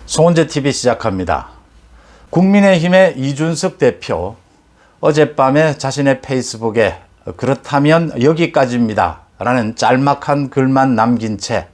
송원재TV 시작합니다. 국민의힘의 이준석 대표 어젯밤에 자신의 페이스북에 그렇다면 여기까지입니다 라는 짤막한 글만 남긴 채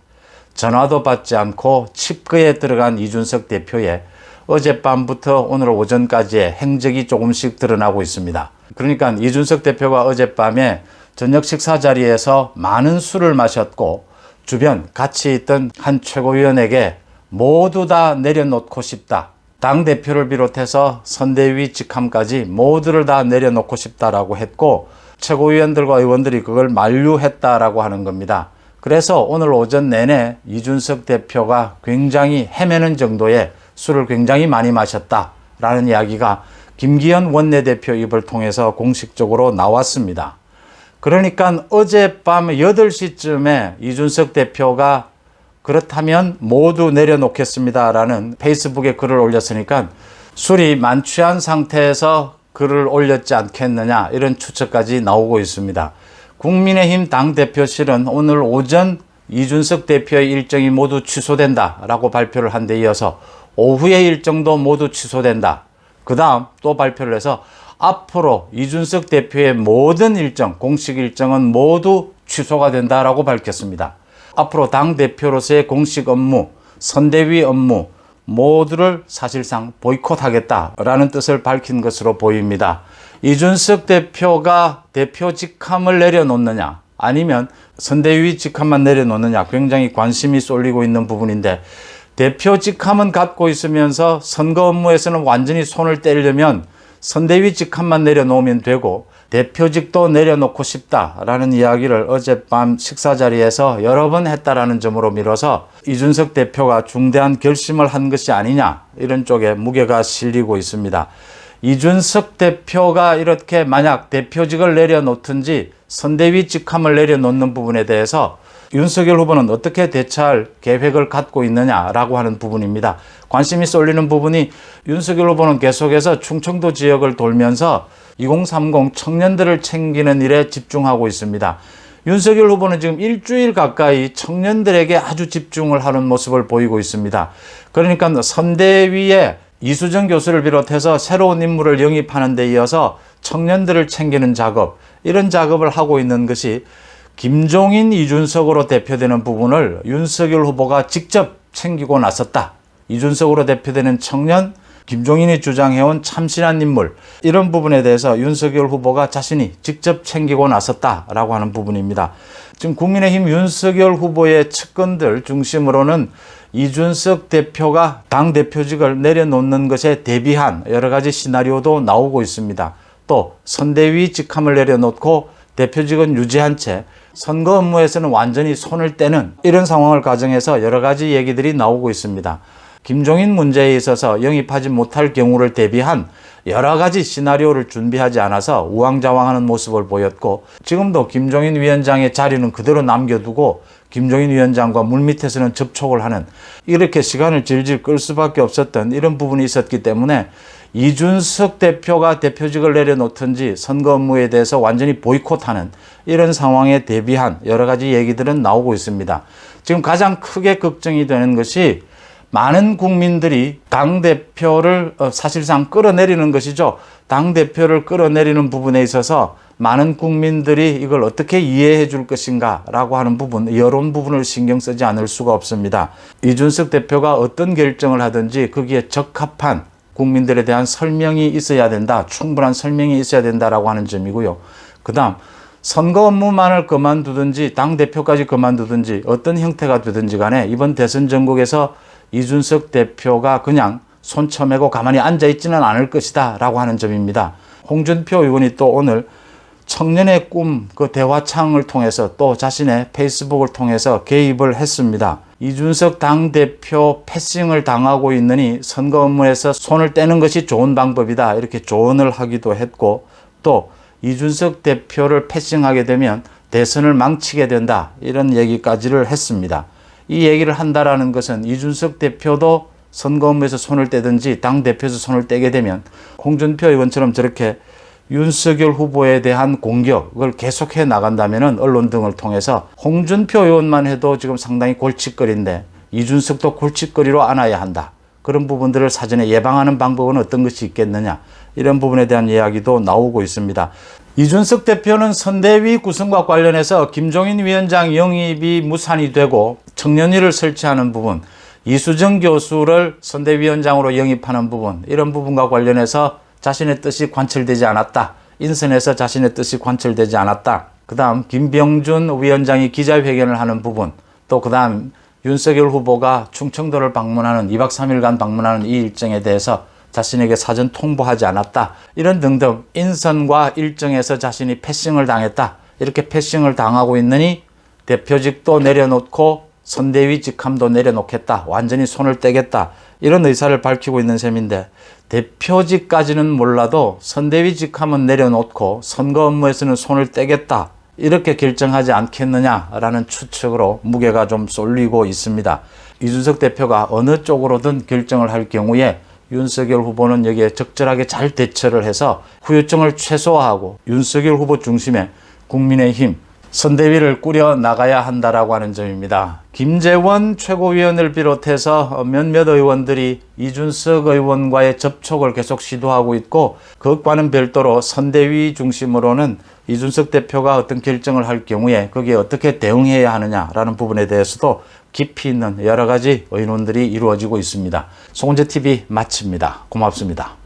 전화도 받지 않고 칩거에 들어간 이준석 대표의 어젯밤부터 오늘 오전까지의 행적이 조금씩 드러나고 있습니다. 그러니까 이준석 대표가 어젯밤에 저녁 식사 자리에서 많은 술을 마셨고 주변 같이 있던 한 최고위원에게 모두 다 내려놓고 싶다. 당대표를 비롯해서 선대위 직함까지 모두를 다 내려놓고 싶다라고 했고 최고위원들과 의원들이 그걸 만류했다라고 하는 겁니다. 그래서 오늘 오전 내내 이준석 대표가 굉장히 헤매는 정도의 술을 굉장히 많이 마셨다라는 이야기가 김기현 원내대표 입을 통해서 공식적으로 나왔습니다. 그러니까 어젯밤 8시쯤에 이준석 대표가 그렇다면 모두 내려놓겠습니다 라는 페이스북에 글을 올렸으니까 술이 만취한 상태에서 글을 올렸지 않겠느냐 이런 추측까지 나오고 있습니다. 국민의힘 당대표실은 오늘 오전 이준석 대표의 일정이 모두 취소된다 라고 발표를 한 데 이어서 오후의 일정도 모두 취소된다. 그 다음 또 발표를 해서 앞으로 이준석 대표의 모든 일정, 공식 일정은 모두 취소가 된다라고 밝혔습니다. 앞으로 당대표로서의 공식 업무, 선대위 업무 모두를 사실상 보이콧하겠다라는 뜻을 밝힌 것으로 보입니다. 이준석 대표가 대표 직함을 내려놓느냐 아니면 선대위 직함만 내려놓느냐 굉장히 관심이 쏠리고 있는 부분인데 대표 직함은 갖고 있으면서 선거 업무에서는 완전히 손을 떼려면 선대위 직함만 내려놓으면 되고 대표직도 내려놓고 싶다라는 이야기를 어젯밤 식사 자리에서 여러 번 했다라는 점으로 미뤄서 이준석 대표가 중대한 결심을 한 것이 아니냐 이런 쪽에 무게가 실리고 있습니다. 이준석 대표가 이렇게 만약 대표직을 내려놓든지 선대위 직함을 내려놓는 부분에 대해서 윤석열 후보는 어떻게 대처할 계획을 갖고 있느냐라고 하는 부분입니다. 관심이 쏠리는 부분이 윤석열 후보는 계속해서 충청도 지역을 돌면서 2030 청년들을 챙기는 일에 집중하고 있습니다. 윤석열 후보는 지금 일주일 가까이 청년들에게 아주 집중을 하는 모습을 보이고 있습니다. 그러니까 선대위에 이수정 교수를 비롯해서 새로운 인물을 영입하는 데 이어서 청년들을 챙기는 작업, 이런 작업을 하고 있는 것이 김종인, 이준석으로 대표되는 부분을 윤석열 후보가 직접 챙기고 나섰다. 이준석으로 대표되는 청년, 김종인이 주장해온 참신한 인물, 이런 부분에 대해서 윤석열 후보가 자신이 직접 챙기고 나섰다라고 하는 부분입니다. 지금 국민의힘 윤석열 후보의 측근들 중심으로는 이준석 대표가 당대표직을 내려놓는 것에 대비한 여러 가지 시나리오도 나오고 있습니다. 또 선대위 직함을 내려놓고 대표직은 유지한 채 선거 업무에서는 완전히 손을 떼는 이런 상황을 가정해서 여러 가지 얘기들이 나오고 있습니다. 김종인 문제에 있어서 영입하지 못할 경우를 대비한 여러 가지 시나리오를 준비하지 않아서 우왕좌왕하는 모습을 보였고 지금도 김종인 위원장의 자리는 그대로 남겨두고 김종인 위원장과 물밑에서는 접촉을 하는 이렇게 시간을 질질 끌 수밖에 없었던 이런 부분이 있었기 때문에 이준석 대표가 대표직을 내려놓든지 선거 업무에 대해서 완전히 보이콧하는 이런 상황에 대비한 여러 가지 얘기들은 나오고 있습니다. 지금 가장 크게 걱정이 되는 것이 많은 국민들이 당대표를 사실상 끌어내리는 것이죠. 당대표를 끌어내리는 부분에 있어서 많은 국민들이 이걸 어떻게 이해해 줄 것인가 라고 하는 부분, 여론 부분을 신경 쓰지 않을 수가 없습니다. 이준석 대표가 어떤 결정을 하든지 거기에 적합한 국민들에 대한 설명이 있어야 된다. 충분한 설명이 있어야 된다라고 하는 점이고요. 그 다음 선거 업무만을 그만두든지 당대표까지 그만두든지 어떤 형태가 되든지 간에 이번 대선 전국에서 이준석 대표가 그냥 손 쳐매고 가만히 앉아있지는 않을 것이다 라고 하는 점입니다. 홍준표 의원이 또 오늘 청년의 꿈 그 대화창을 통해서 또 자신의 페이스북을 통해서 개입을 했습니다. 이준석 당대표 패싱을 당하고 있느니 선거 업무에서 손을 떼는 것이 좋은 방법이다 이렇게 조언을 하기도 했고 또 이준석 대표를 패싱하게 되면 대선을 망치게 된다 이런 얘기까지를 했습니다. 이 얘기를 한다라는 것은 이준석 대표도 선거 업무에서 손을 떼든지 당대표에서 손을 떼게 되면 홍준표 의원처럼 저렇게 윤석열 후보에 대한 공격을 계속해 나간다면 언론 등을 통해서 홍준표 의원만 해도 지금 상당히 골칫거리인데 이준석도 골칫거리로 안아야 한다. 그런 부분들을 사전에 예방하는 방법은 어떤 것이 있겠느냐, 이런 부분에 대한 이야기도 나오고 있습니다. 이준석 대표는 선대위 구성과 관련해서 김종인 위원장 영입이 무산이 되고 청년위를 설치하는 부분, 이수정 교수를 선대위원장으로 영입하는 부분, 이런 부분과 관련해서 자신의 뜻이 관철되지 않았다. 인선에서 자신의 뜻이 관철되지 않았다. 그 다음 김병준 위원장이 기자회견을 하는 부분, 또 그 다음 윤석열 후보가 충청도를 방문하는 2박 3일간 방문하는 이 일정에 대해서 자신에게 사전 통보하지 않았다. 이런 등등 인선과 일정에서 자신이 패싱을 당했다. 이렇게 패싱을 당하고 있느니 대표직도 내려놓고 선대위 직함도 내려놓겠다. 완전히 손을 떼겠다. 이런 의사를 밝히고 있는 셈인데, 대표직까지는 몰라도 선대위 직함은 내려놓고 선거 업무에서는 손을 떼겠다. 이렇게 결정하지 않겠느냐라는 추측으로 무게가 좀 쏠리고 있습니다. 이준석 대표가 어느 쪽으로든 결정을 할 경우에 윤석열 후보는 여기에 적절하게 잘 대처를 해서 후유증을 최소화하고 윤석열 후보 중심의 국민의힘 선대위를 꾸려 나가야 한다라고 하는 점입니다. 김재원 최고위원을 비롯해서 몇몇 의원들이 이준석 의원과의 접촉을 계속 시도하고 있고, 그것과는 별도로 선대위 중심으로는 이준석 대표가 어떤 결정을 할 경우에 거기에 어떻게 대응해야 하느냐라는 부분에 대해서도 깊이 있는 여러 가지 의논들이 이루어지고 있습니다. 송은재TV 마칩니다. 고맙습니다.